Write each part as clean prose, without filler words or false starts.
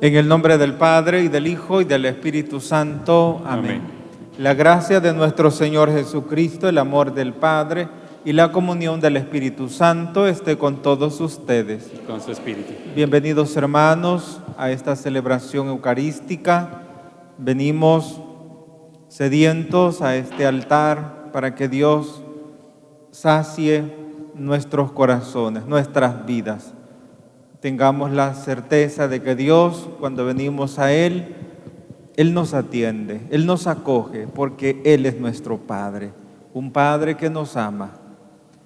En el nombre del Padre, y del Hijo, y del Espíritu Santo. Amén. La gracia de nuestro Señor Jesucristo, el amor del Padre y la comunión del Espíritu Santo esté con todos ustedes. Y con su espíritu. Bienvenidos, hermanos, a esta celebración eucarística. Venimos sedientos a este altar para que Dios sacie nuestros corazones, nuestras vidas. Tengamos la certeza de que Dios, cuando venimos a Él nos atiende, Él nos acoge, porque Él es nuestro Padre, un Padre que nos ama.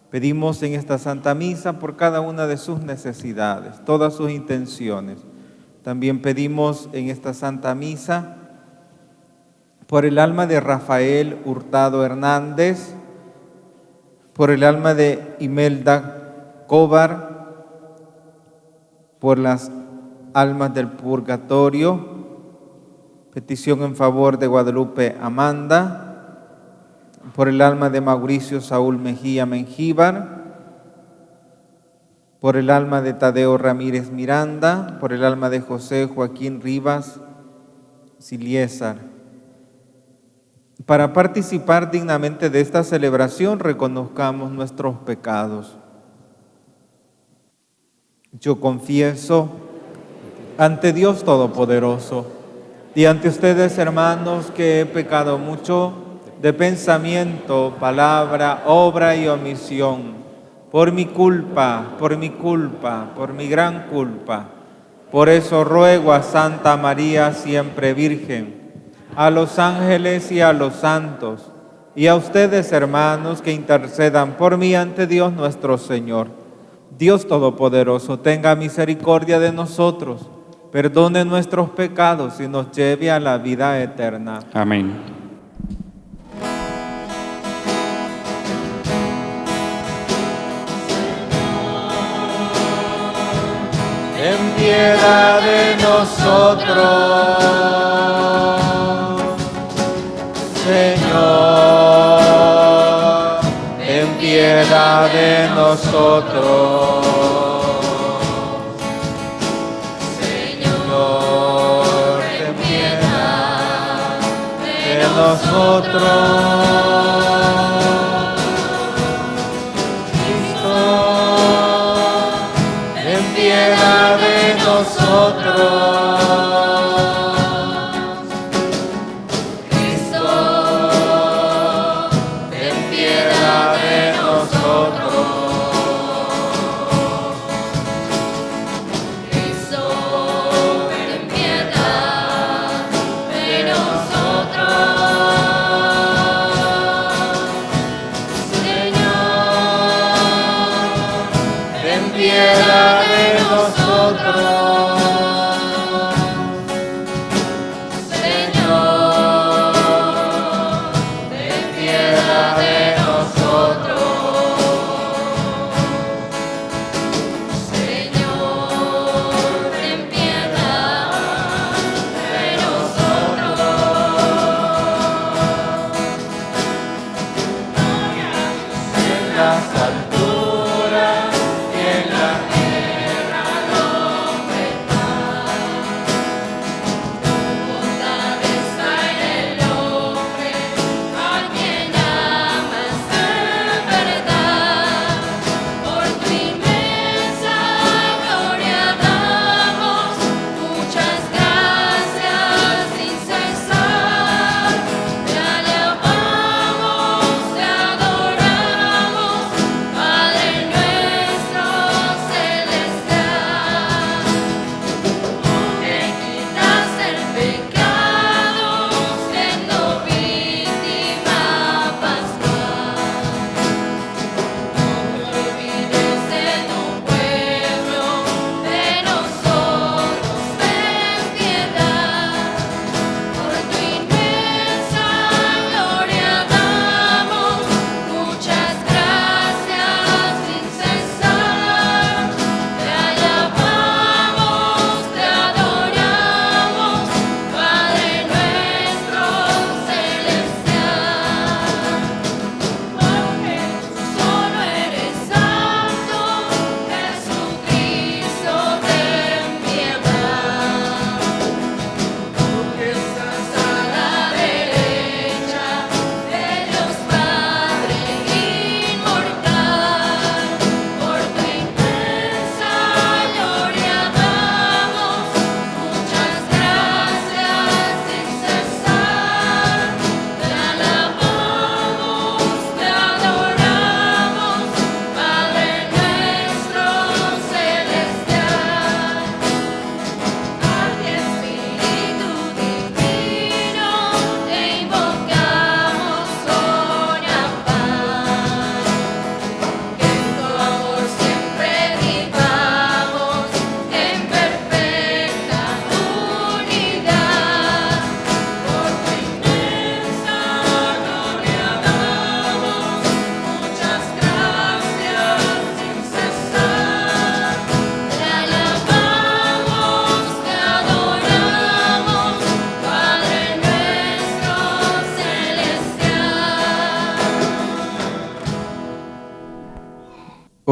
Pedimos en esta Santa Misa por cada una de sus necesidades, todas sus intenciones. También pedimos en esta Santa Misa por el alma de Rafael Hurtado Hernández, por el alma de Imelda Cobar, por las almas del purgatorio, petición en favor de Guadalupe Amanda, por el alma de Mauricio Saúl Mejía Mengíbar, por el alma de Tadeo Ramírez Miranda, por el alma de José Joaquín Rivas Siliésar. Para participar dignamente de esta celebración, reconozcamos nuestros pecados. Yo confieso ante Dios Todopoderoso y ante ustedes, hermanos, que he pecado mucho de pensamiento, palabra, obra y omisión, por mi culpa, por mi gran culpa. Por eso ruego a Santa María, siempre Virgen, a los ángeles y a los santos, y a ustedes, hermanos, que intercedan por mí ante Dios nuestro Señor. Dios Todopoderoso, tenga misericordia de nosotros, perdone nuestros pecados y nos lleve a la vida eterna. Amén. Ten piedad de nosotros, Señor, ten piedad de nosotros. Señor, ten piedad de nosotros. Cristo, ten piedad de nosotros.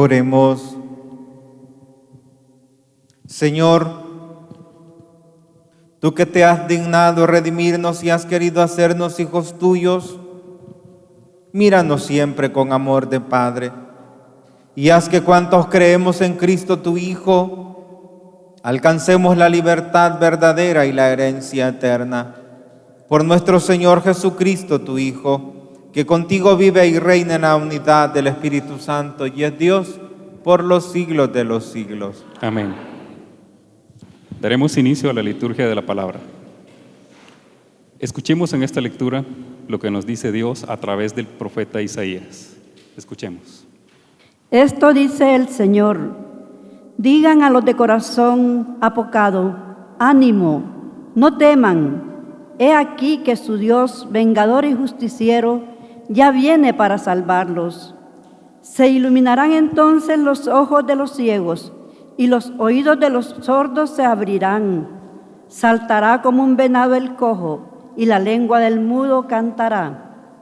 Oremos. Señor, tú que te has dignado redimirnos y has querido hacernos hijos tuyos, míranos siempre con amor de Padre, y haz que cuantos creemos en Cristo tu Hijo, alcancemos la libertad verdadera y la herencia eterna. Por nuestro Señor Jesucristo, tu Hijo, que contigo vive y reina en la unidad del Espíritu Santo y es Dios por los siglos de los siglos. Amén. Daremos inicio a la liturgia de la palabra. Escuchemos en esta lectura lo que nos dice Dios a través del profeta Isaías. Escuchemos. Esto dice el Señor: digan a los de corazón apocado, ánimo, no teman. He aquí que su Dios, vengador y justiciero, ya viene para salvarlos. Se iluminarán entonces los ojos de los ciegos y los oídos de los sordos se abrirán. Saltará como un venado el cojo y la lengua del mudo cantará.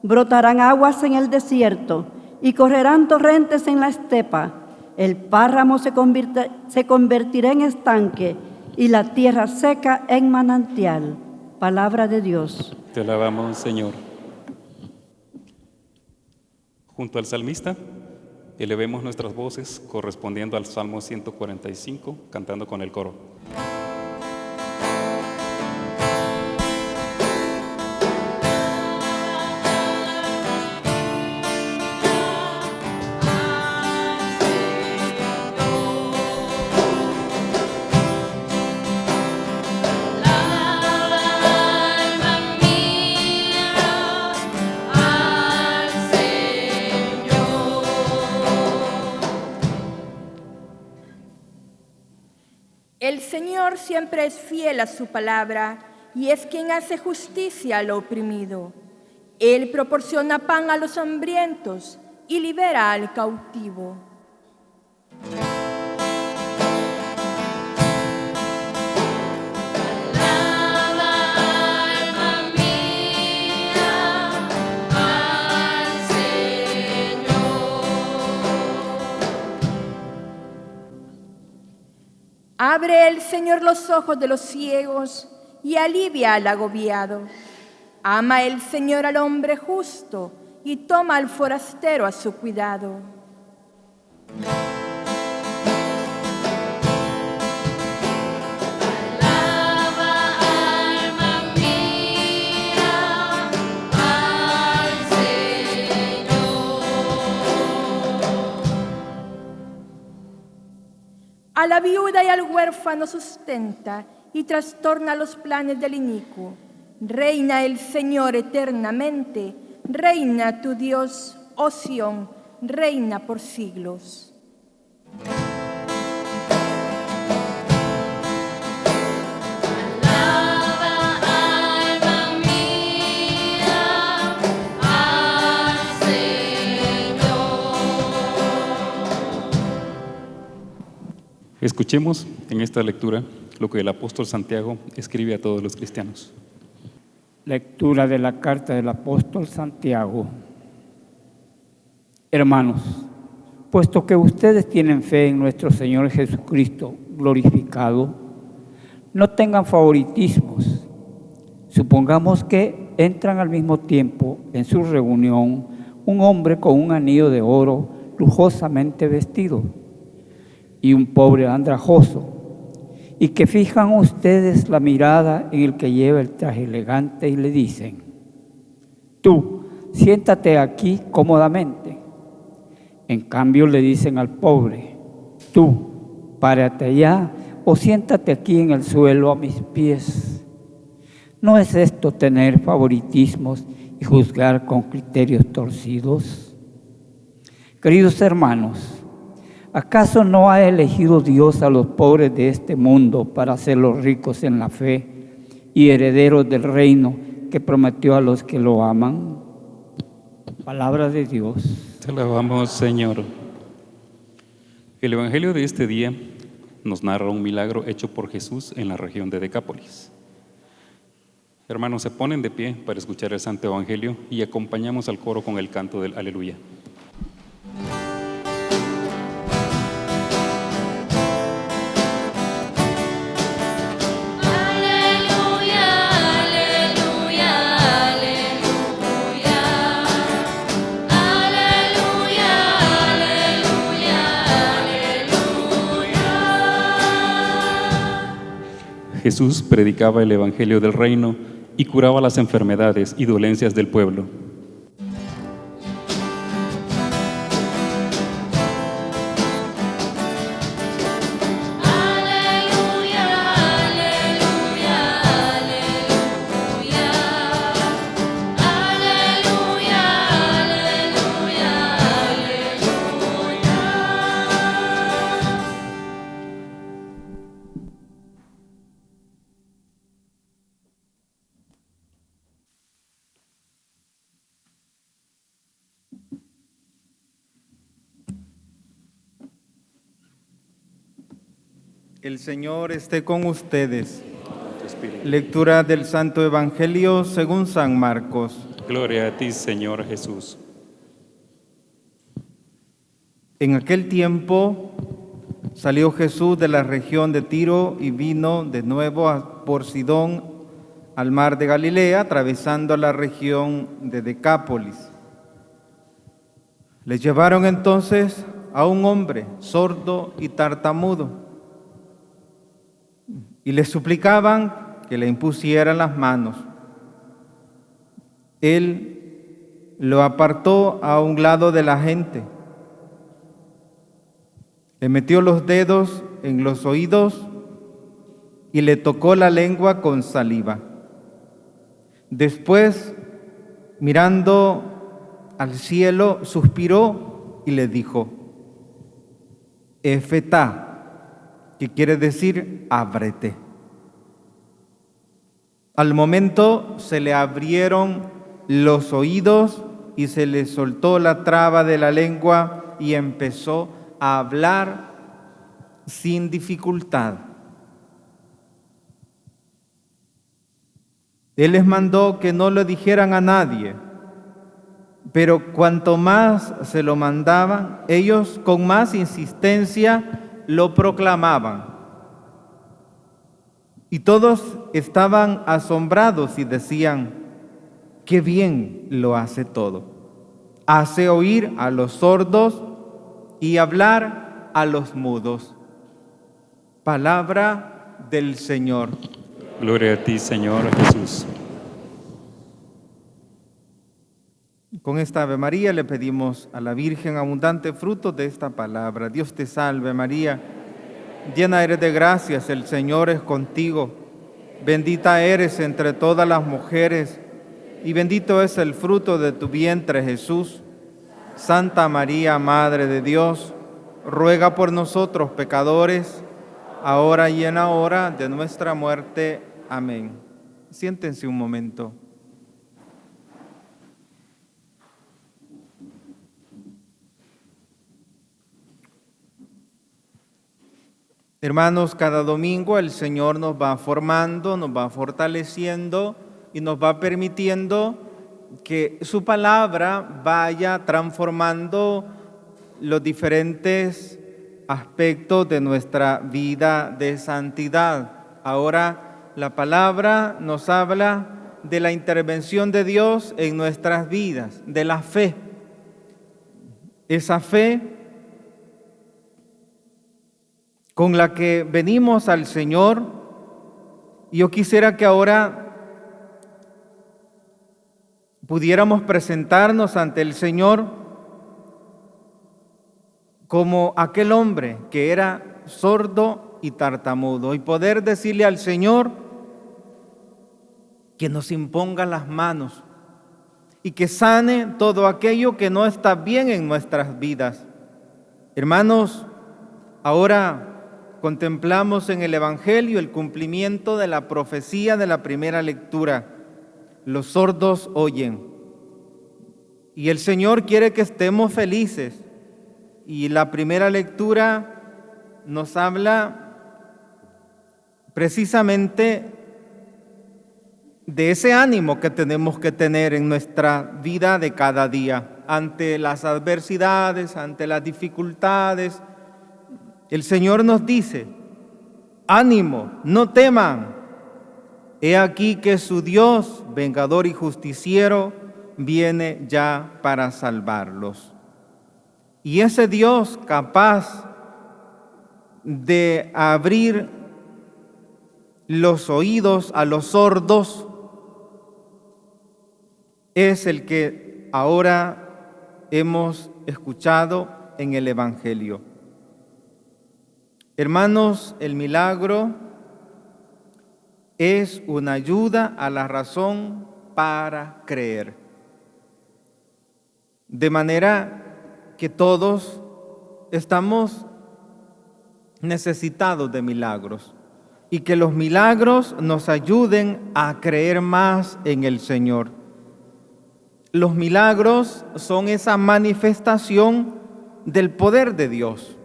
Brotarán aguas en el desierto y correrán torrentes en la estepa. El páramo se convertirá en estanque y la tierra seca en manantial. Palabra de Dios. Te alabamos, Señor. Junto al salmista, elevemos nuestras voces correspondiendo al Salmo 145, cantando con el coro. El Señor siempre es fiel a su palabra y es quien hace justicia al oprimido. Él proporciona pan a los hambrientos y libera al cautivo. Abre el Señor los ojos de los ciegos y alivia al agobiado. Ama el Señor al hombre justo y toma al forastero a su cuidado. A la viuda y al huérfano sustenta y trastorna los planes del inicuo. Reina el Señor eternamente, reina tu Dios, oh Sión, reina por siglos. Escuchemos en esta lectura lo que el apóstol Santiago escribe a todos los cristianos. Lectura de la carta del apóstol Santiago. Hermanos, puesto que ustedes tienen fe en nuestro Señor Jesucristo glorificado, no tengan favoritismos. Supongamos que entran al mismo tiempo en su reunión un hombre con un anillo de oro lujosamente vestido y un pobre andrajoso, y que fijan ustedes la mirada en el que lleva el traje elegante y le dicen: tú, siéntate aquí cómodamente. En cambio le dicen al pobre: tú, párate allá o siéntate aquí en el suelo a mis pies. ¿No es esto tener favoritismos y juzgar con criterios torcidos? Queridos hermanos, ¿acaso no ha elegido Dios a los pobres de este mundo para hacerlos ricos en la fe y herederos del reino que prometió a los que lo aman? Palabra de Dios. Te alabamos, Señor. El Evangelio de este día nos narra un milagro hecho por Jesús en la región de Decápolis. Hermanos, se ponen de pie para escuchar el Santo Evangelio y acompañamos al coro con el canto del Aleluya. Jesús predicaba el Evangelio del reino y curaba las enfermedades y dolencias del pueblo. El Señor esté con ustedes. Lectura del Santo Evangelio según San Marcos. Gloria a ti, Señor Jesús. En aquel tiempo salió Jesús de la región de Tiro y vino de nuevo por Sidón al mar de Galilea, atravesando la región de Decápolis. Le llevaron entonces a un hombre sordo y tartamudo y le suplicaban que le impusieran las manos. Él lo apartó a un lado de la gente, le metió los dedos en los oídos y le tocó la lengua con saliva. Después, mirando al cielo, suspiró y le dijo: Efetá, que quiere decir ábrete. Al momento se le abrieron los oídos y se le soltó la traba de la lengua y empezó a hablar sin dificultad. Él les mandó que no lo dijeran a nadie, pero cuanto más se lo mandaban, ellos con más insistencia lo proclamaban. Y todos estaban asombrados y decían: qué bien lo hace todo. Hace oír a los sordos y hablar a los mudos. Palabra del Señor. Gloria a ti, Señor Jesús. Con esta Ave María le pedimos a la Virgen abundante fruto de esta palabra. Dios te salve María, llena eres de gracias, el Señor es contigo. Bendita eres entre todas las mujeres y bendito es el fruto de tu vientre Jesús. Santa María, Madre de Dios, ruega por nosotros pecadores, ahora y en la hora de nuestra muerte. Amén. Siéntense un momento. Hermanos, cada domingo el Señor nos va formando, nos va fortaleciendo y nos va permitiendo que su palabra vaya transformando los diferentes aspectos de nuestra vida de santidad. Ahora la palabra nos habla de la intervención de Dios en nuestras vidas, de la fe. Esa fe con la que venimos al Señor. Yo quisiera que ahora pudiéramos presentarnos ante el Señor como aquel hombre que era sordo y tartamudo y poder decirle al Señor que nos imponga las manos y que sane todo aquello que no está bien en nuestras vidas. Hermanos, ahora contemplamos en el Evangelio el cumplimiento de la profecía de la primera lectura. Los sordos oyen. Y el Señor quiere que estemos felices. Y la primera lectura nos habla precisamente de ese ánimo que tenemos que tener en nuestra vida de cada día, ante las adversidades, ante las dificultades. El Señor nos dice: ánimo, no teman. He aquí que su Dios, vengador y justiciero, viene ya para salvarlos. Y ese Dios capaz de abrir los oídos a los sordos, es el que ahora hemos escuchado en el Evangelio. Hermanos, el milagro es una ayuda a la razón para creer. De manera que todos estamos necesitados de milagros y que los milagros nos ayuden a creer más en el Señor. Los milagros son esa manifestación del poder de Dios.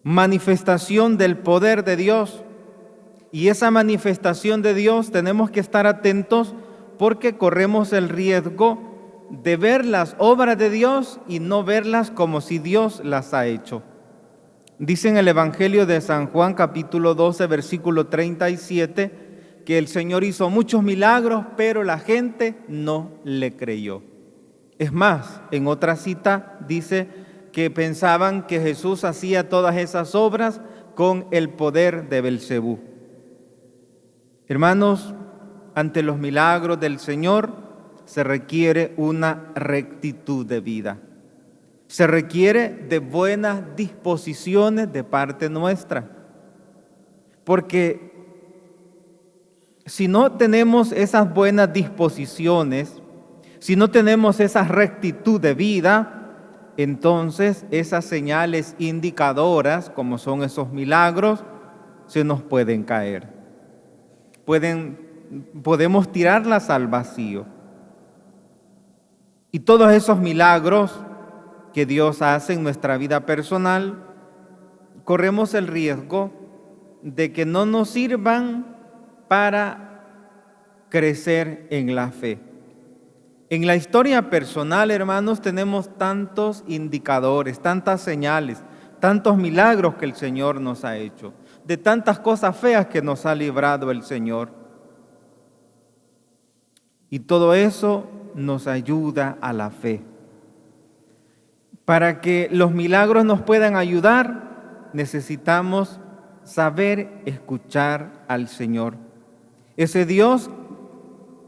Manifestación del poder de Dios. Y esa manifestación de Dios tenemos que estar atentos porque corremos el riesgo de ver las obras de Dios y no verlas como si Dios las ha hecho. Dice en el Evangelio de San Juan, capítulo 12, versículo 37, que el Señor hizo muchos milagros, pero la gente no le creyó. Es más, en otra cita dice que pensaban que Jesús hacía todas esas obras con el poder de Belcebú. Hermanos, ante los milagros del Señor se requiere una rectitud de vida. Se requiere de buenas disposiciones de parte nuestra. Porque si no tenemos esas buenas disposiciones, si no tenemos esa rectitud de vida, entonces esas señales indicadoras, como son esos milagros, se nos pueden caer. Podemos tirarlas al vacío. Y todos esos milagros que Dios hace en nuestra vida personal, corremos el riesgo de que no nos sirvan para crecer en la fe. En la historia personal, hermanos, tenemos tantos indicadores, tantas señales, tantos milagros que el Señor nos ha hecho, de tantas cosas feas que nos ha librado el Señor. Y todo eso nos ayuda a la fe. Para que los milagros nos puedan ayudar, necesitamos saber escuchar al Señor. Ese Dios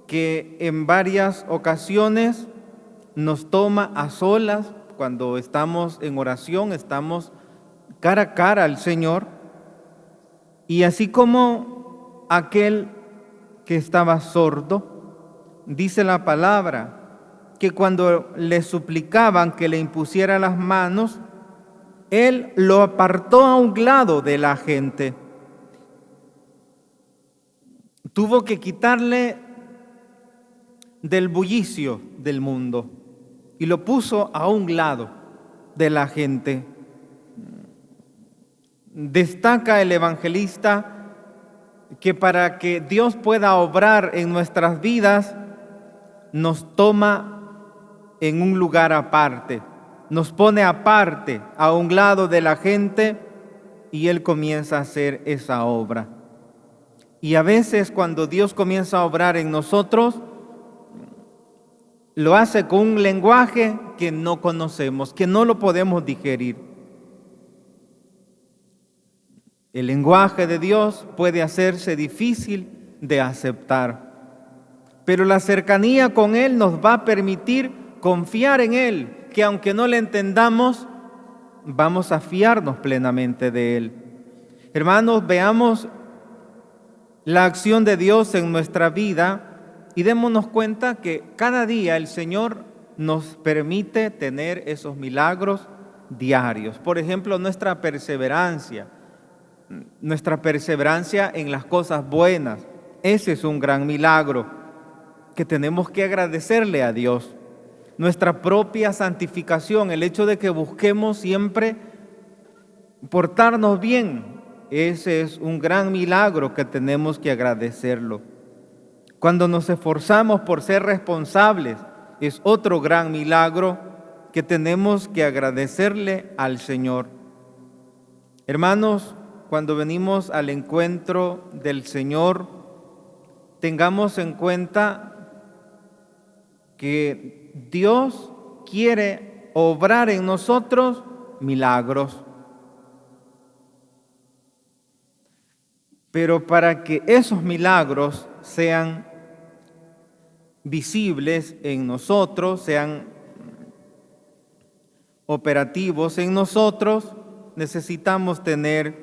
que en varias ocasiones nos toma a solas cuando estamos en oración, estamos cara a cara al Señor. Y así como aquel que estaba sordo, dice la palabra, que cuando le suplicaban que le impusiera las manos, él lo apartó a un lado de la gente. Tuvo que quitarle del bullicio del mundo y lo puso a un lado de la gente. Destaca el evangelista que para que Dios pueda obrar en nuestras vidas, nos toma en un lugar aparte, nos pone aparte, a un lado de la gente, y Él comienza a hacer esa obra. Y a veces cuando Dios comienza a obrar en nosotros, lo hace con un lenguaje que no conocemos, que no lo podemos digerir. El lenguaje de Dios puede hacerse difícil de aceptar, pero la cercanía con Él nos va a permitir confiar en Él, que aunque no le entendamos, vamos a fiarnos plenamente de Él. Hermanos, veamos la acción de Dios en nuestra vida y démonos cuenta que cada día el Señor nos permite tener esos milagros diarios. Por ejemplo, nuestra perseverancia en las cosas buenas. Ese es un gran milagro que tenemos que agradecerle a Dios. Nuestra propia santificación, el hecho de que busquemos siempre portarnos bien, ese es un gran milagro que tenemos que agradecerlo. Cuando nos esforzamos por ser responsables, es otro gran milagro que tenemos que agradecerle al Señor. Hermanos, cuando venimos al encuentro del Señor, tengamos en cuenta que Dios quiere obrar en nosotros milagros. Pero para que esos milagros sean visibles en nosotros, sean operativos en nosotros, necesitamos tener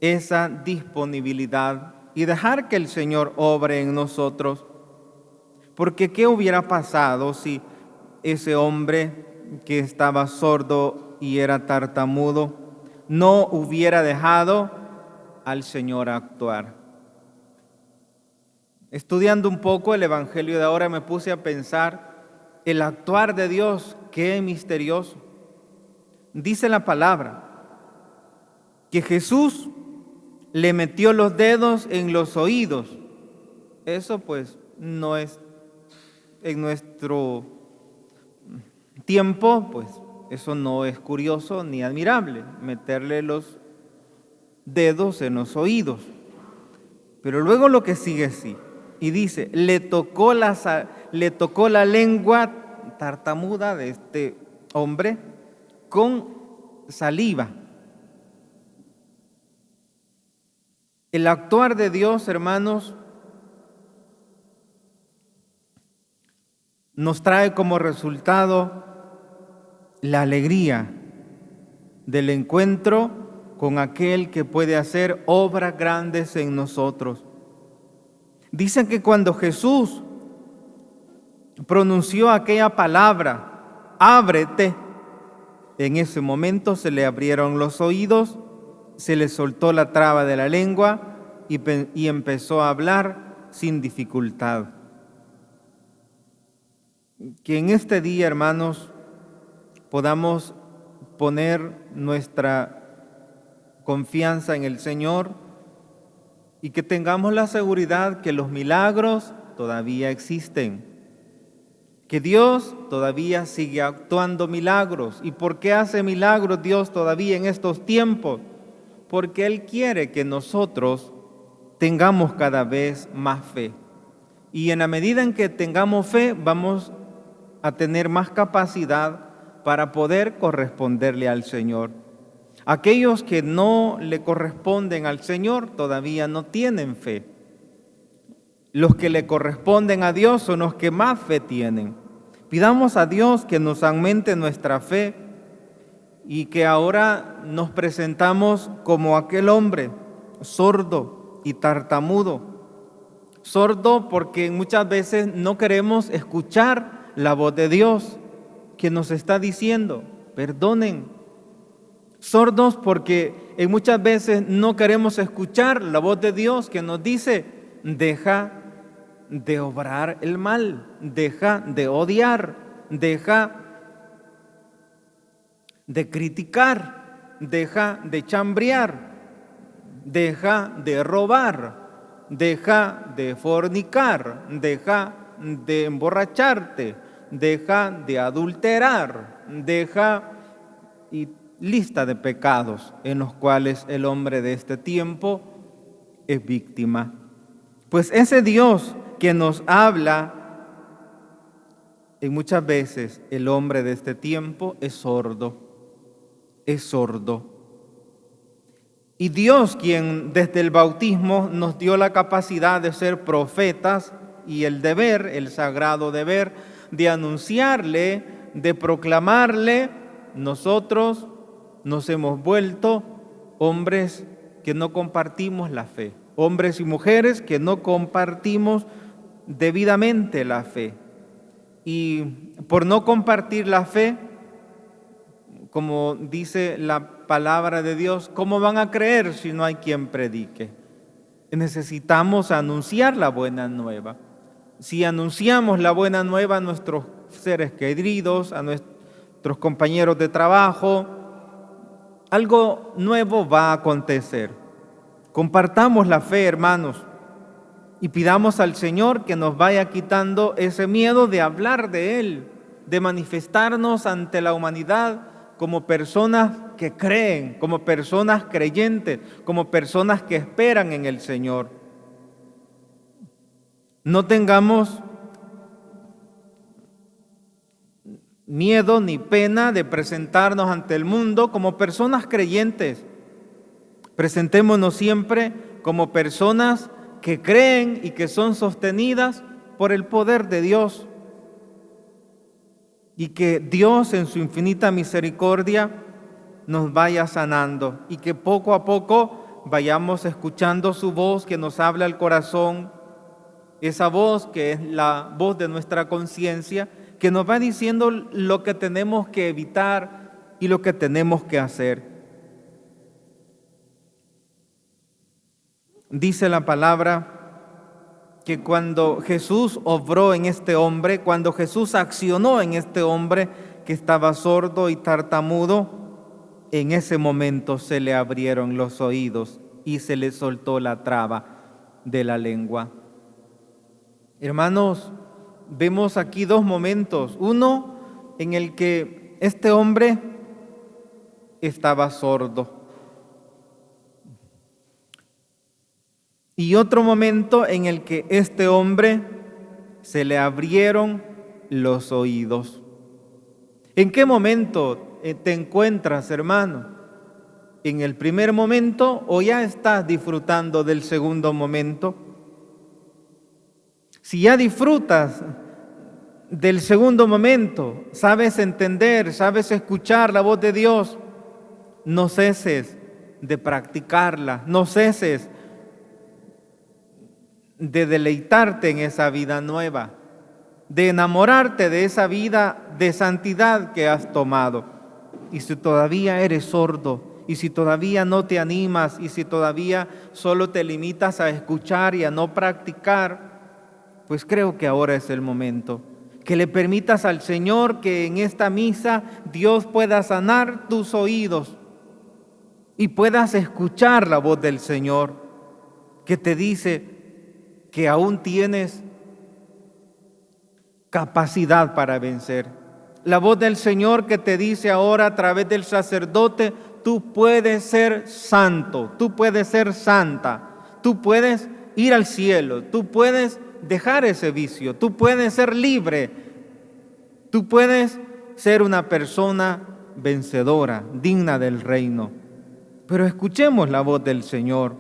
esa disponibilidad y dejar que el Señor obre en nosotros. Porque ¿qué hubiera pasado si ese hombre que estaba sordo y era tartamudo no hubiera dejado al Señor actuar? Estudiando un poco el Evangelio de ahora me puse a pensar el actuar de Dios, qué misterioso. Dice la palabra que Jesús le metió los dedos en los oídos. Eso pues no es en nuestro tiempo, pues eso no es curioso ni admirable, meterle los dedos en los oídos. Pero luego lo que sigue sí, y dice, le tocó la lengua tartamuda de este hombre con saliva. El actuar de Dios, hermanos, nos trae como resultado la alegría del encuentro con aquel que puede hacer obras grandes en nosotros. Dicen que cuando Jesús pronunció aquella palabra, ábrete, en ese momento se le abrieron los oídos, se le soltó la traba de la lengua y empezó a hablar sin dificultad. Que en este día, hermanos, podamos poner nuestra confianza en el Señor y que tengamos la seguridad que los milagros todavía existen, que Dios todavía sigue actuando milagros. ¿Y por qué hace milagros Dios todavía en estos tiempos? Porque Él quiere que nosotros tengamos cada vez más fe. Y en la medida en que tengamos fe, vamos a tener más capacidad para poder corresponderle al Señor. Aquellos que no le corresponden al Señor todavía no tienen fe. Los que le corresponden a Dios son los que más fe tienen. Pidamos a Dios que nos aumente nuestra fe y que ahora nos presentamos como aquel hombre sordo y tartamudo. Sordo porque muchas veces no queremos escuchar la voz de Dios que nos está diciendo, perdonen. Sordos porque muchas veces no queremos escuchar la voz de Dios que nos dice, deja de obrar el mal, deja de odiar, deja de criticar, deja de chambrear, deja de robar, deja de fornicar, deja de emborracharte, deja de adulterar, deja y lista de pecados en los cuales el hombre de este tiempo es víctima. Pues ese Dios que nos habla, y muchas veces el hombre de este tiempo es sordo. Y Dios, quien desde el bautismo nos dio la capacidad de ser profetas y el deber, el sagrado deber de anunciarle, de proclamarle, nosotros nos hemos vuelto hombres que no compartimos la fe, hombres y mujeres que no compartimos debidamente la fe. Y por no compartir la fe, como dice la palabra de Dios, ¿cómo van a creer si no hay quien predique? Necesitamos anunciar la buena nueva. Si anunciamos la buena nueva a nuestros seres queridos, a nuestros compañeros de trabajo, algo nuevo va a acontecer. Compartamos la fe, hermanos, y pidamos al Señor que nos vaya quitando ese miedo de hablar de Él, de manifestarnos ante la humanidad como personas que creen, como personas creyentes, como personas que esperan en el Señor. No tengamos miedo ni pena de presentarnos ante el mundo como personas creyentes, Presentémonos siempre como personas que creen y que son sostenidas por el poder de Dios. Y que Dios en su infinita misericordia nos vaya sanando y que poco a poco vayamos escuchando su voz que nos habla al corazón, esa voz que es la voz de nuestra conciencia, que nos va diciendo lo que tenemos que evitar y lo que tenemos que hacer. Dice la palabra que cuando Jesús obró en este hombre, cuando Jesús accionó en este hombre que estaba sordo y tartamudo, en ese momento se le abrieron los oídos y se le soltó la traba de la lengua. Hermanos, vemos aquí dos momentos. Uno en el que este hombre estaba sordo. Y otro momento en el que este hombre se le abrieron los oídos. ¿En qué momento te encuentras, hermano? ¿En el primer momento o ya estás disfrutando del segundo momento? Si ya disfrutas del segundo momento, sabes entender, sabes escuchar la voz de Dios, no ceses de practicarla, no ceses de deleitarte en esa vida nueva, de enamorarte de esa vida de santidad que has tomado. Y si todavía eres sordo, y si todavía no te animas, y si todavía solo te limitas a escuchar y a no practicar, pues creo que ahora es el momento. Que le permitas al Señor que en esta misa Dios pueda sanar tus oídos y puedas escuchar la voz del Señor que te dice que aún tienes capacidad para vencer. La voz del Señor que te dice ahora a través del sacerdote, tú puedes ser santo, tú puedes ser santa, tú puedes ir al cielo, tú puedes dejar ese vicio, tú puedes ser libre, tú puedes ser una persona vencedora, digna del reino. Pero escuchemos la voz del Señor,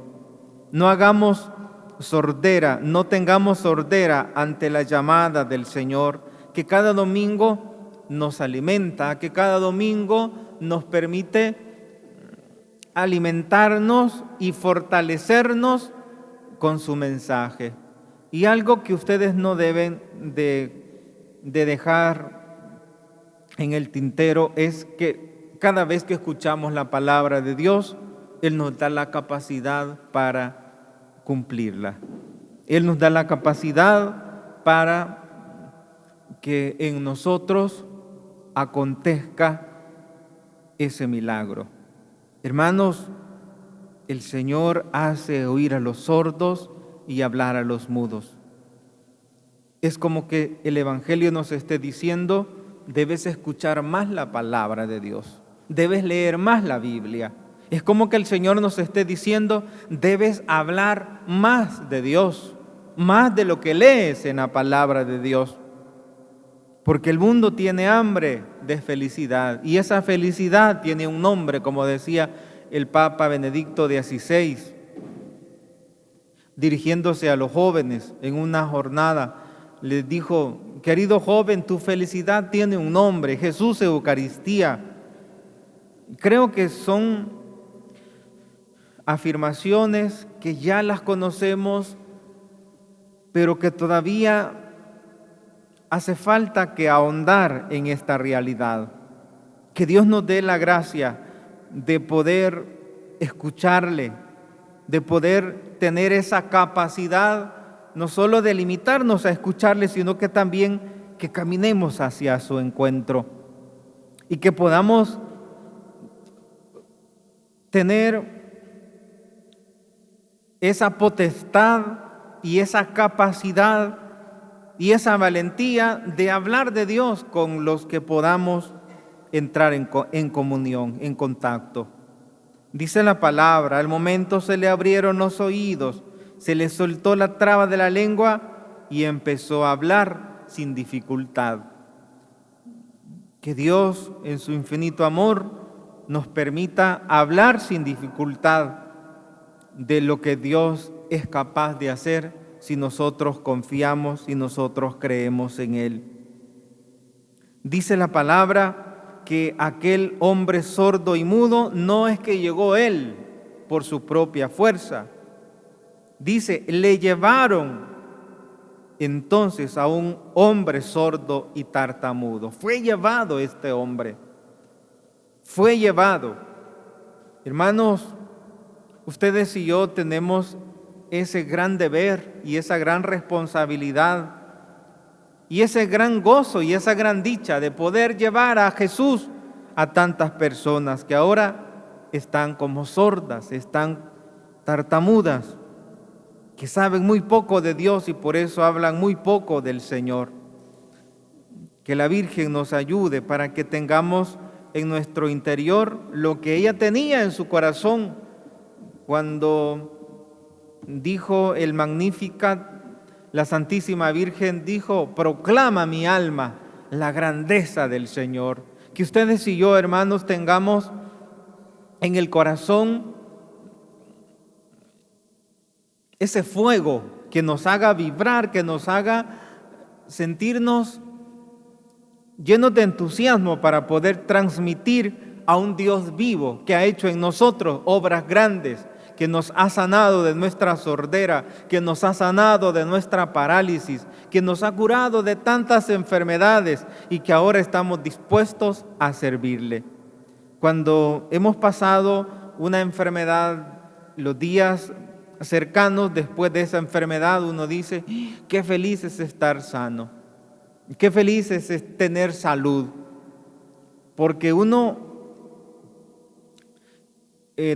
no hagamos sordera, no tengamos sordera ante la llamada del Señor, que cada domingo nos alimenta, que cada domingo nos permite alimentarnos y fortalecernos con su mensaje. Y algo que ustedes no deben de dejar en el tintero es que cada vez que escuchamos la palabra de Dios, Él nos da la capacidad para cumplirla. Él nos da la capacidad para que en nosotros acontezca ese milagro. Hermanos, el Señor hace oír a los sordos y hablar a los mudos. Es como que el Evangelio nos esté diciendo, debes escuchar más la palabra de Dios, debes leer más la Biblia. Es como que el Señor nos esté diciendo, debes hablar más de Dios, más de lo que lees en la palabra de Dios. Porque el mundo tiene hambre de felicidad y esa felicidad tiene un nombre, como decía el Papa Benedicto XVI, dirigiéndose a los jóvenes en una jornada, les dijo, querido joven, tu felicidad tiene un nombre, Jesús Eucaristía. Creo que son afirmaciones que ya las conocemos, pero que todavía hace falta que ahondar en esta realidad. Que Dios nos dé la gracia de poder escucharle, de poder tener esa capacidad, no solo de limitarnos a escucharle, sino que también que caminemos hacia su encuentro y que podamos tener esa potestad y esa capacidad y esa valentía de hablar de Dios con los que podamos entrar en comunión, en contacto. Dice la palabra, al momento se le abrieron los oídos, se le soltó la traba de la lengua y empezó a hablar sin dificultad. Que Dios, en su infinito amor, nos permita hablar sin dificultad, de lo que Dios es capaz de hacer si nosotros confiamos y nosotros creemos en Él. Dice la palabra que aquel hombre sordo y mudo no es que llegó Él por su propia fuerza. Dice, le llevaron entonces a un hombre sordo y tartamudo. Fue llevado este hombre. Fue llevado. Hermanos, ustedes y yo tenemos ese gran deber y esa gran responsabilidad y ese gran gozo y esa gran dicha de poder llevar a Jesús a tantas personas que ahora están como sordas, están tartamudas, que saben muy poco de Dios y por eso hablan muy poco del Señor. Que la Virgen nos ayude para que tengamos en nuestro interior lo que ella tenía en su corazón cuando dijo el Magnificat. La Santísima Virgen dijo, proclama mi alma la grandeza del Señor. Que ustedes y yo, hermanos, tengamos en el corazón ese fuego que nos haga vibrar, que nos haga sentirnos llenos de entusiasmo para poder transmitir a un Dios vivo que ha hecho en nosotros obras grandes, que nos ha sanado de nuestra sordera, que nos ha sanado de nuestra parálisis, que nos ha curado de tantas enfermedades y que ahora estamos dispuestos a servirle. Cuando hemos pasado una enfermedad, los días cercanos después de esa enfermedad, uno dice, qué feliz es estar sano, qué feliz es tener salud, porque uno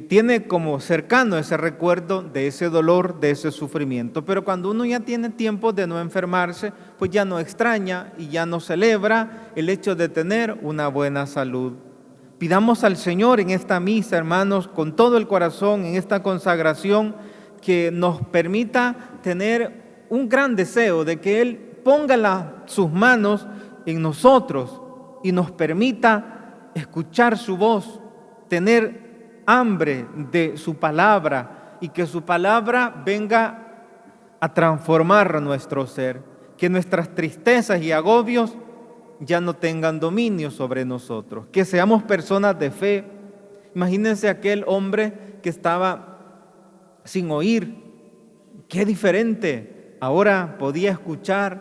tiene como cercano ese recuerdo de ese dolor, de ese sufrimiento. Pero cuando uno ya tiene tiempo de no enfermarse, pues ya no extraña y ya no celebra el hecho de tener una buena salud. Pidamos al Señor en esta misa, hermanos, con todo el corazón, en esta consagración, que nos permita tener un gran deseo de que Él ponga sus manos en nosotros y nos permita escuchar su voz, tener hambre de su palabra y que su palabra venga a transformar nuestro ser, que nuestras tristezas y agobios ya no tengan dominio sobre nosotros, que seamos personas de fe. Imagínense aquel hombre que estaba sin oír, qué diferente, ahora podía escuchar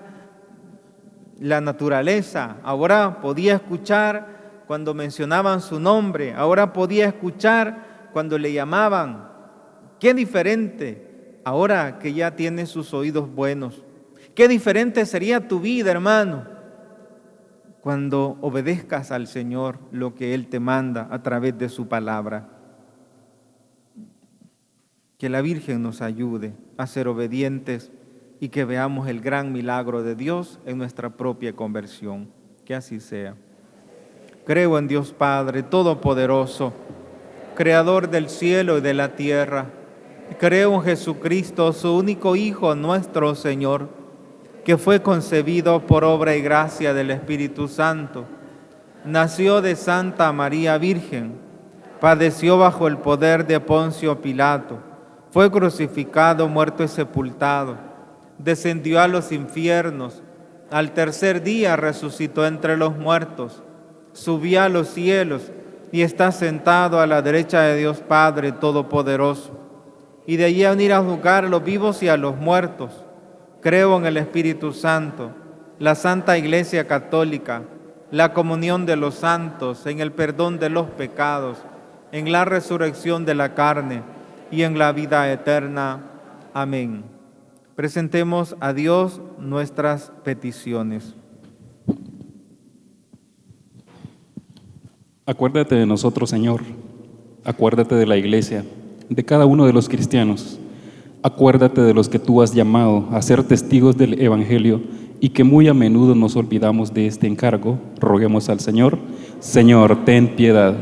la naturaleza, ahora podía escuchar cuando mencionaban su nombre, ahora podía escuchar cuando le llamaban. Qué diferente ahora que ya tiene sus oídos buenos. Qué diferente sería tu vida, hermano, cuando obedezcas al Señor lo que Él te manda a través de su palabra. Que la Virgen nos ayude a ser obedientes y que veamos el gran milagro de Dios en nuestra propia conversión. Que así sea. Creo en Dios Padre Todopoderoso, Creador del cielo y de la tierra. Creo en Jesucristo, su único Hijo, nuestro Señor, que fue concebido por obra y gracia del Espíritu Santo. Nació de Santa María Virgen, padeció bajo el poder de Poncio Pilato, fue crucificado, muerto y sepultado, descendió a los infiernos, al tercer día resucitó entre los muertos, subió a los cielos y está sentado a la derecha de Dios Padre Todopoderoso, y de allí a venir a juzgar a los vivos y a los muertos. Creo en el Espíritu Santo, la Santa Iglesia Católica, la comunión de los santos, en el perdón de los pecados, en la resurrección de la carne y en la vida eterna. Amén. Presentemos a Dios nuestras peticiones. Acuérdate de nosotros, Señor. Acuérdate de la Iglesia, de cada uno de los cristianos. Acuérdate de los que tú has llamado a ser testigos del Evangelio y que muy a menudo nos olvidamos de este encargo. Roguemos al Señor. Señor, ten piedad.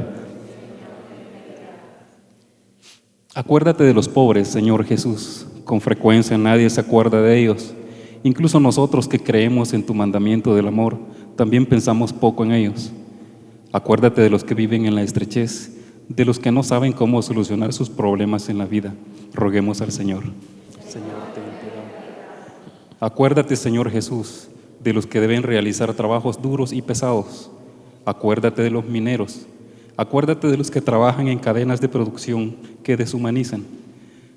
Acuérdate de los pobres, Señor Jesús. Con frecuencia nadie se acuerda de ellos. Incluso nosotros que creemos en tu mandamiento del amor, también pensamos poco en ellos. Acuérdate de los que viven en la estrechez, de los que no saben cómo solucionar sus problemas en la vida. Roguemos al Señor. Señor, ten piedad. Acuérdate, Señor Jesús, de los que deben realizar trabajos duros y pesados. Acuérdate de los mineros. Acuérdate de los que trabajan en cadenas de producción que deshumanizan.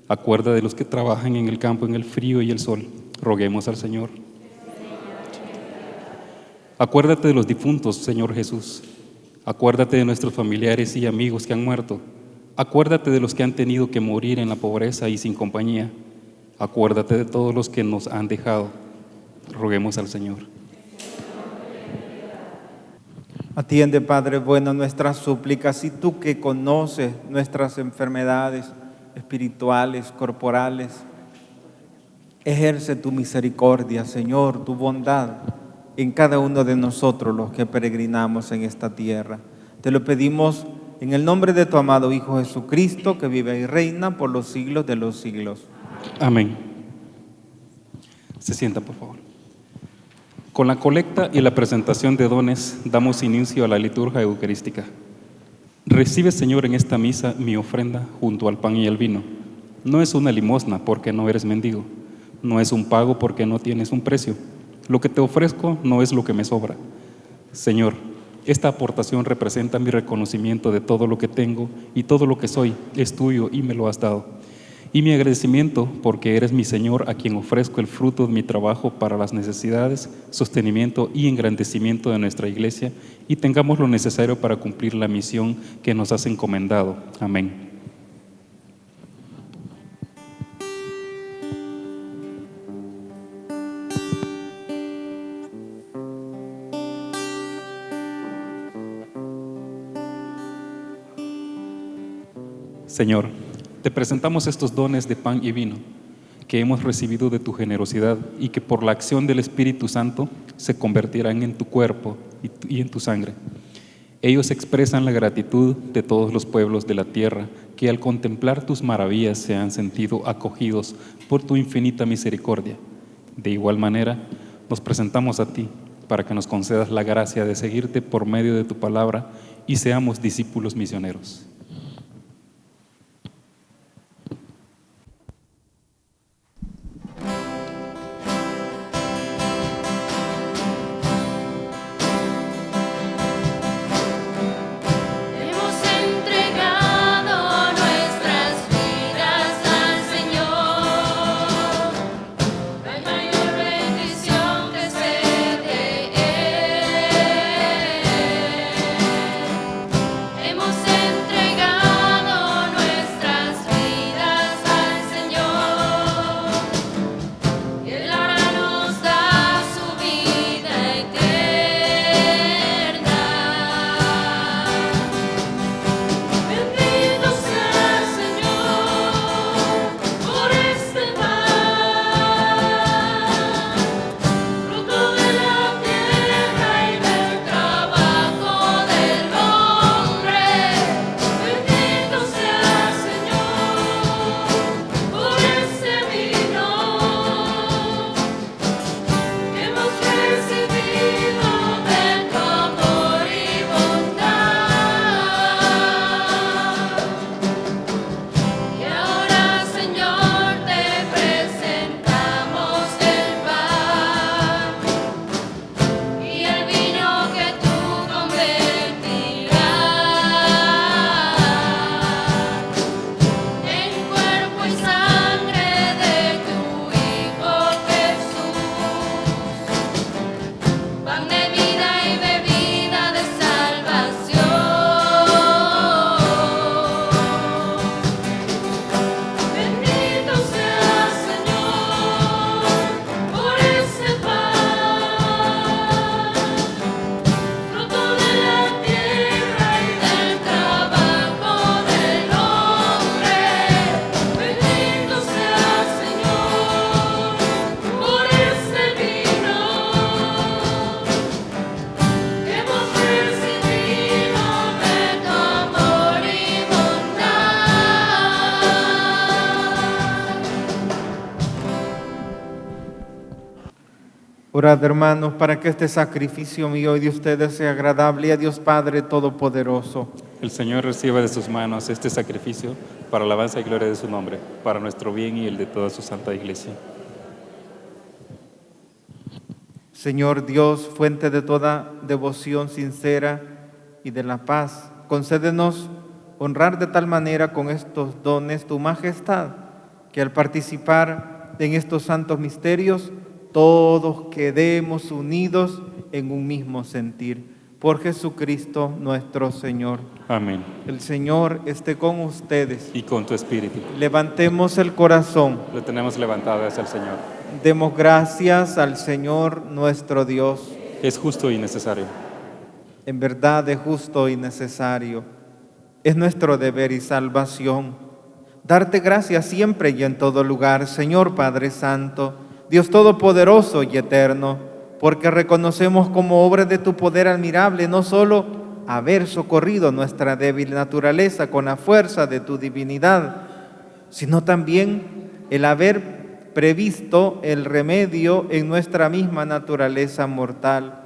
Acuérdate de los que trabajan en el campo en el frío y el sol. Roguemos al Señor. Acuérdate de los difuntos, Señor Jesús. Acuérdate de nuestros familiares y amigos que han muerto. Acuérdate de los que han tenido que morir en la pobreza y sin compañía. Acuérdate de todos los que nos han dejado. Roguemos al Señor. Atiende, Padre bueno, nuestras súplicas, y tú que conoces nuestras enfermedades espirituales, corporales, ejerce tu misericordia, Señor, tu bondad en cada uno de nosotros los que peregrinamos en esta tierra. Te lo pedimos en el nombre de tu amado Hijo Jesucristo, que vive y reina por los siglos de los siglos. Amén. Se sientan, por favor. Con la colecta y la presentación de dones damos inicio a la liturgia eucarística. Recibe, Señor, en esta misa mi ofrenda junto al pan y el vino. No es una limosna porque no eres mendigo. No es un pago porque no tienes un precio. Lo que te ofrezco no es lo que me sobra. Señor, esta aportación representa mi reconocimiento de todo lo que tengo y todo lo que soy es tuyo y me lo has dado. Y mi agradecimiento porque eres mi Señor, a quien ofrezco el fruto de mi trabajo para las necesidades, sostenimiento y engrandecimiento de nuestra Iglesia, y tengamos lo necesario para cumplir la misión que nos has encomendado. Amén. Señor, te presentamos estos dones de pan y vino que hemos recibido de tu generosidad y que por la acción del Espíritu Santo se convertirán en tu cuerpo y en tu sangre. Ellos expresan la gratitud de todos los pueblos de la tierra que al contemplar tus maravillas se han sentido acogidos por tu infinita misericordia. De igual manera, nos presentamos a ti para que nos concedas la gracia de seguirte por medio de tu palabra y seamos discípulos misioneros. Orad, hermanos, para que este sacrificio mío y de ustedes sea agradable a Dios Padre Todopoderoso. El Señor reciba de sus manos este sacrificio para alabanza y gloria de su nombre, para nuestro bien y el de toda su santa iglesia. Señor Dios, fuente de toda devoción sincera y de la paz, concédenos honrar de tal manera con estos dones tu majestad, que al participar en estos santos misterios, todos quedemos unidos en un mismo sentir. Por Jesucristo nuestro Señor. Amén. El Señor esté con ustedes. Y con tu espíritu. Levantemos el corazón. Lo tenemos levantado hacia el Señor. Demos gracias al Señor nuestro Dios. Es justo y necesario. En verdad es justo y necesario. Es nuestro deber y salvación. Darte gracias siempre y en todo lugar, Señor Padre Santo, Dios Todopoderoso y Eterno, porque reconocemos como obra de tu poder admirable no solo haber socorrido nuestra débil naturaleza con la fuerza de tu divinidad, sino también el haber previsto el remedio en nuestra misma naturaleza mortal,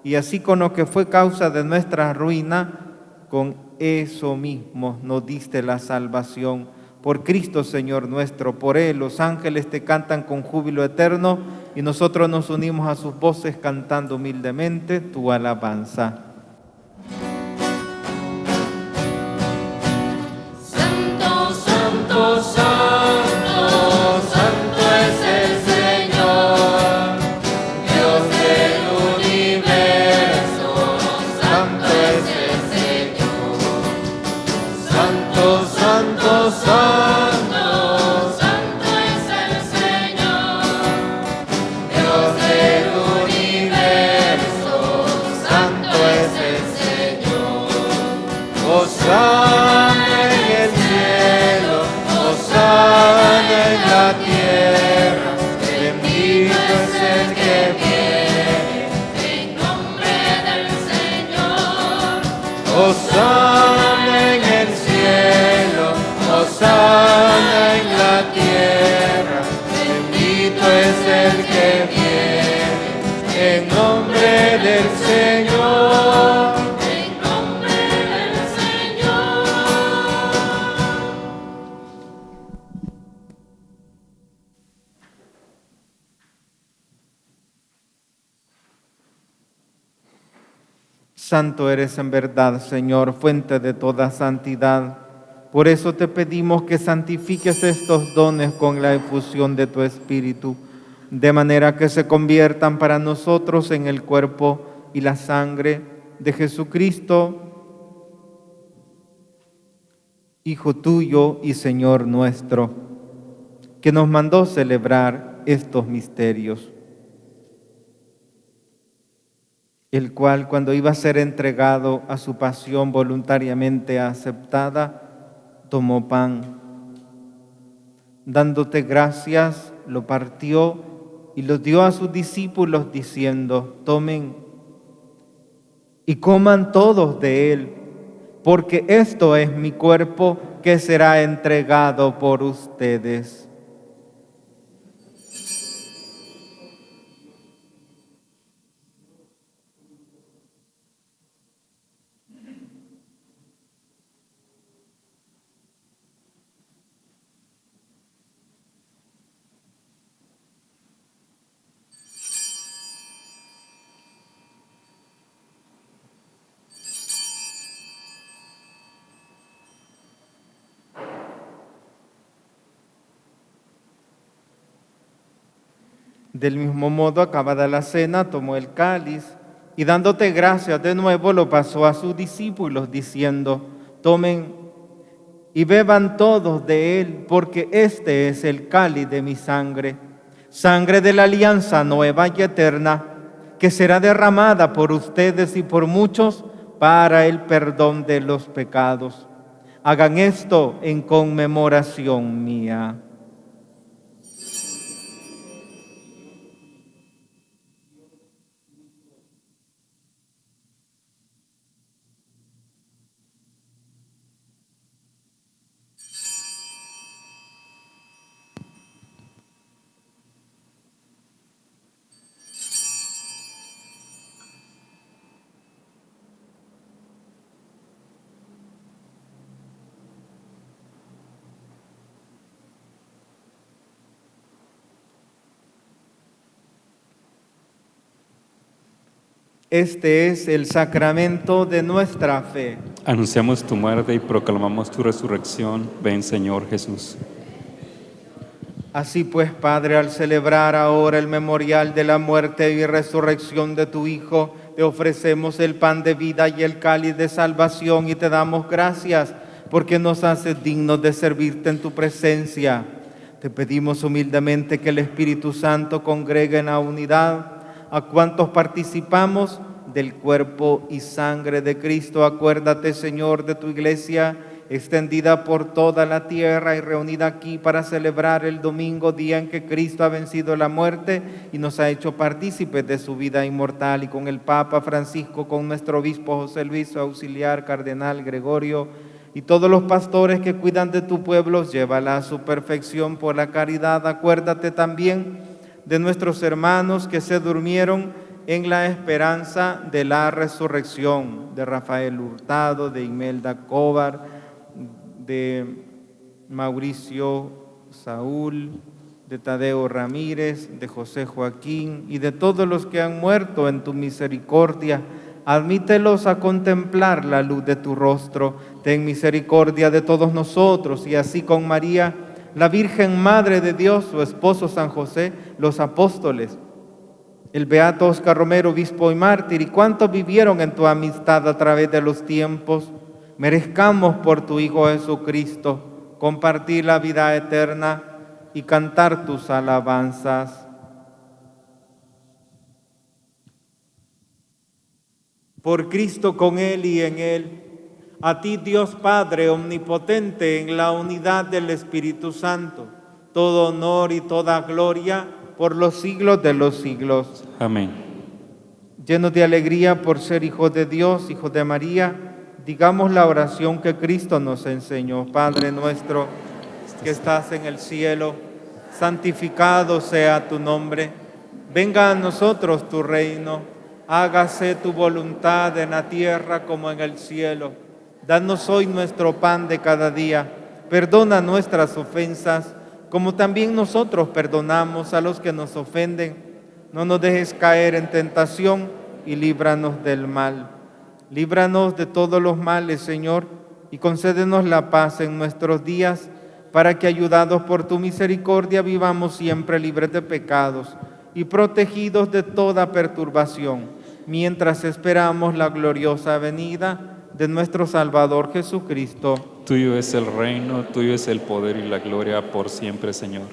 y así con lo que fue causa de nuestra ruina, con eso mismo nos diste la salvación. Por Cristo Señor nuestro, por Él los ángeles te cantan con júbilo eterno y nosotros nos unimos a sus voces cantando humildemente tu alabanza. Santo, santo, santo, santo es el Señor, Dios del universo, santo es el Señor. Santo, santo, santo. Hosana en el cielo, hosana en la tierra, bendito es el que viene en nombre del Señor. Hosana en el cielo, hosana en la tierra, bendito es el que viene en nombre del Señor. Santo eres en verdad, Señor, fuente de toda santidad. Por eso te pedimos que santifiques estos dones con la efusión de tu Espíritu, de manera que se conviertan para nosotros en el cuerpo y la sangre de Jesucristo, Hijo tuyo y Señor nuestro, que nos mandó celebrar estos misterios, el cual, cuando iba a ser entregado a su pasión voluntariamente aceptada, tomó pan. Dándote gracias, lo partió y lo dio a sus discípulos diciendo: tomen y coman todos de él, porque esto es mi cuerpo que será entregado por ustedes. Del mismo modo, acabada la cena, tomó el cáliz y dándote gracias de nuevo lo pasó a sus discípulos diciendo: tomen y beban todos de él, porque este es el cáliz de mi sangre, sangre de la alianza nueva y eterna, que será derramada por ustedes y por muchos para el perdón de los pecados. Hagan esto en conmemoración mía. Este es el sacramento de nuestra fe. Anunciamos tu muerte y proclamamos tu resurrección. Ven, Señor Jesús. Así pues, Padre, al celebrar ahora el memorial de la muerte y resurrección de tu Hijo, te ofrecemos el pan de vida y el cáliz de salvación y te damos gracias porque nos haces dignos de servirte en tu presencia. Te pedimos humildemente que el Espíritu Santo congregue en la unidad a cuantos participamos del cuerpo y sangre de Cristo. Acuérdate, Señor, de tu iglesia extendida por toda la tierra y reunida aquí para celebrar el domingo, día en que Cristo ha vencido la muerte y nos ha hecho partícipes de su vida inmortal, y con el Papa Francisco, con nuestro obispo José Luis, su auxiliar, cardenal Gregorio, y todos los pastores que cuidan de tu pueblo, llévala a su perfección por la caridad. Acuérdate también de nuestros hermanos que se durmieron en la esperanza de la resurrección, de Rafael Hurtado, de Imelda Cobar, de Mauricio Saúl, de Tadeo Ramírez, de José Joaquín y de todos los que han muerto en tu misericordia. Admítelos a contemplar la luz de tu rostro. Ten misericordia de todos nosotros, y así con María, la Virgen Madre de Dios, su esposo San José, los apóstoles, el beato Oscar Romero, obispo y mártir, y cuantos vivieron en tu amistad a través de los tiempos, merezcamos por tu Hijo Jesucristo compartir la vida eterna y cantar tus alabanzas. Por Cristo, con Él y en Él, a ti, Dios Padre omnipotente, en la unidad del Espíritu Santo, todo honor y toda gloria por los siglos de los siglos. Amén. Llenos de alegría por ser hijos de Dios, hijos de María, digamos la oración que Cristo nos enseñó. Padre nuestro que estás en el cielo, santificado sea tu nombre. Venga a nosotros tu reino. Hágase tu voluntad en la tierra como en el cielo. Danos hoy nuestro pan de cada día. Perdona nuestras ofensas, como también nosotros perdonamos a los que nos ofenden. No nos dejes caer en tentación y líbranos del mal. Líbranos de todos los males, Señor, y concédenos la paz en nuestros días, para que, ayudados por tu misericordia, vivamos siempre libres de pecados y protegidos de toda perturbación, mientras esperamos la gloriosa venida de nuestro Salvador Jesucristo. Tuyo es el reino, tuyo es el poder y la gloria por siempre, Señor.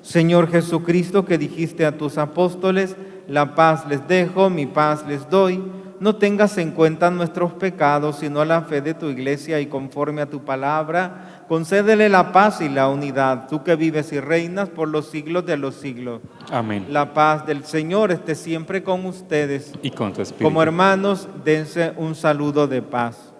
Señor Jesucristo, que dijiste a tus apóstoles, la paz les dejo, mi paz les doy, no tengas en cuenta nuestros pecados, sino la fe de tu iglesia, y conforme a tu palabra, concédele la paz y la unidad, tú que vives y reinas por los siglos de los siglos. Amén. La paz del Señor esté siempre con ustedes. Y con tu espíritu. Como hermanos, dense un saludo de paz.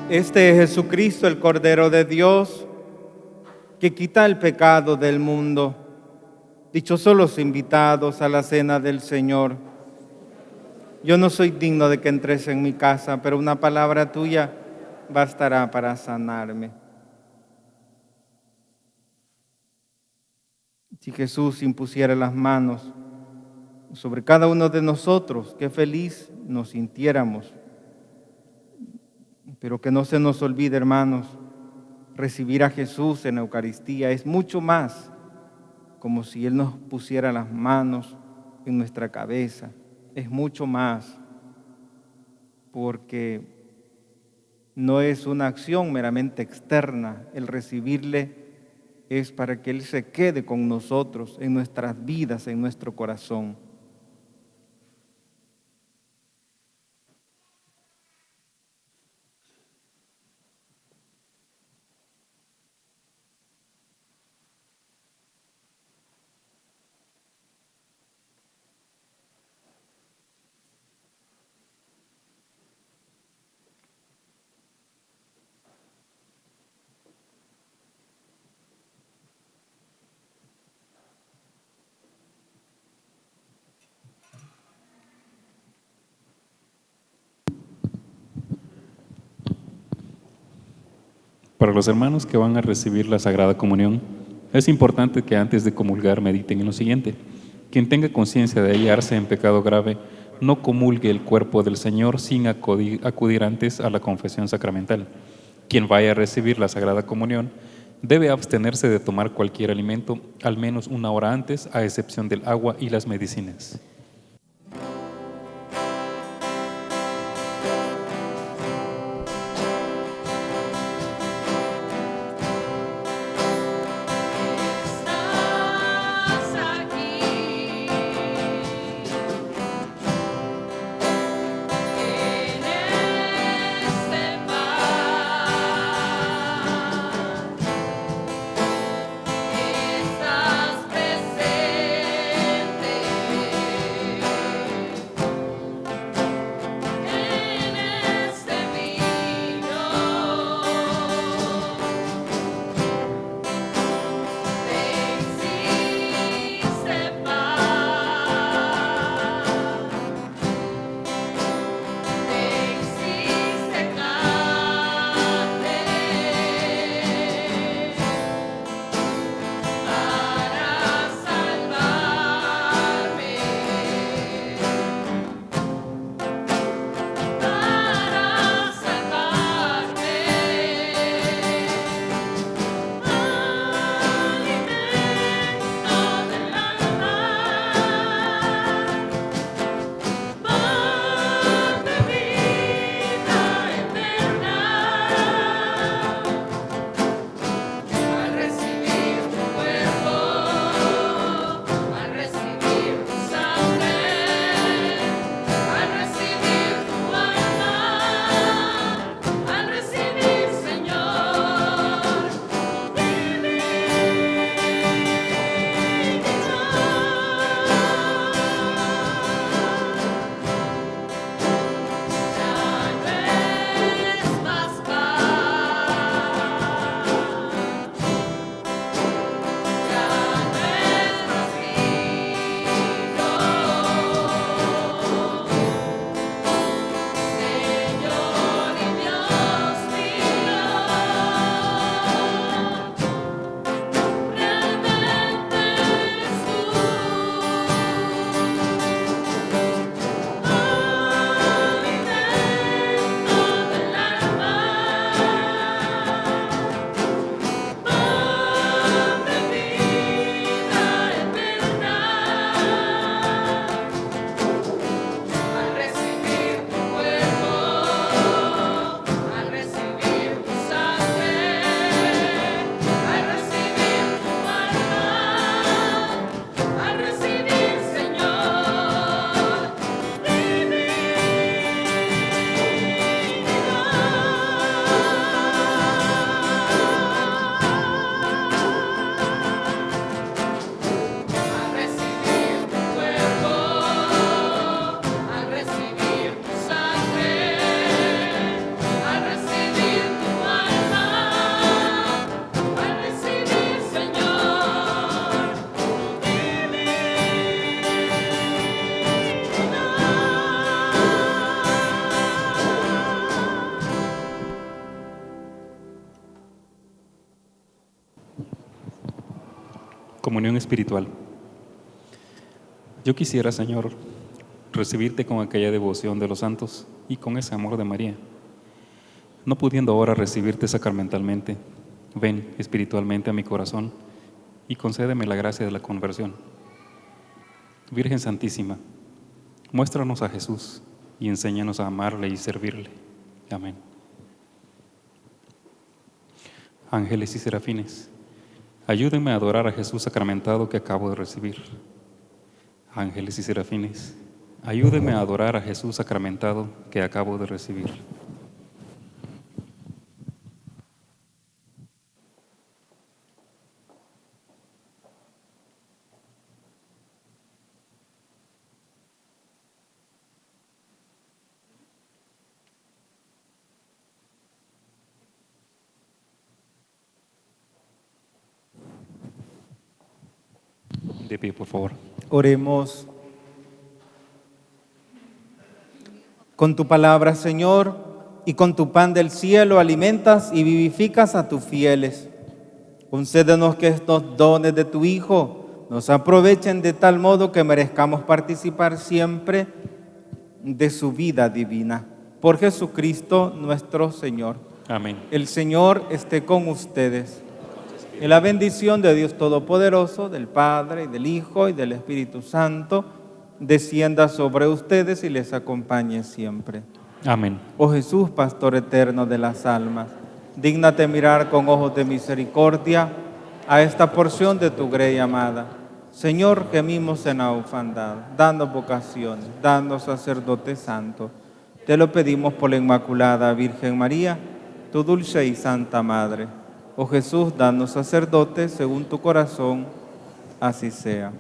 Este es Jesucristo, el Cordero de Dios, que quita el pecado del mundo. Dichosos los invitados a la cena del Señor. Yo no soy digno de que entres en mi casa, pero una palabra tuya bastará para sanarme. Si Jesús impusiera las manos sobre cada uno de nosotros, qué feliz nos sintiéramos. Pero que no se nos olvide, hermanos, recibir a Jesús en la Eucaristía es mucho más como si Él nos pusiera las manos en nuestra cabeza. Es mucho más, porque no es una acción meramente externa. El recibirle es para que Él se quede con nosotros en nuestras vidas, en nuestro corazón. Para los hermanos que van a recibir la Sagrada Comunión, es importante que antes de comulgar mediten en lo siguiente. Quien tenga conciencia de hallarse en pecado grave, no comulgue el cuerpo del Señor sin acudir antes a la confesión sacramental. Quien vaya a recibir la Sagrada Comunión debe abstenerse de tomar cualquier alimento al menos 1 hora antes, a excepción del agua y las medicinas. Estás presente. Comunión espiritual. Yo quisiera, Señor, recibirte con aquella devoción de los santos y con ese amor de María. No pudiendo ahora recibirte sacramentalmente, ven espiritualmente a mi corazón y concédeme la gracia de la conversión. Virgen Santísima, muéstranos a Jesús y enséñanos a amarle y servirle. Amén. Ángeles y serafines, ayúdenme a adorar a Jesús sacramentado que acabo de recibir. Ángeles y serafines, ayúdenme a adorar a Jesús sacramentado que acabo de recibir. De pie, por favor. Oremos. Con tu palabra, Señor, y con tu pan del cielo alimentas y vivificas a tus fieles. Concédenos que estos dones de tu Hijo nos aprovechen de tal modo que merezcamos participar siempre de su vida divina. Por Jesucristo nuestro Señor. Amén. El Señor esté con ustedes. Y la bendición de Dios Todopoderoso, del Padre, y del Hijo, y del Espíritu Santo, descienda sobre ustedes y les acompañe siempre. Amén. Oh Jesús, Pastor eterno de las almas, dígnate mirar con ojos de misericordia a esta porción de tu grey amada. Señor, gemimos en la orfandad, danos vocaciones, danos sacerdote santo. Te lo pedimos por la Inmaculada Virgen María, tu dulce y santa Madre. Oh Jesús, danos sacerdotes según tu corazón, así sea.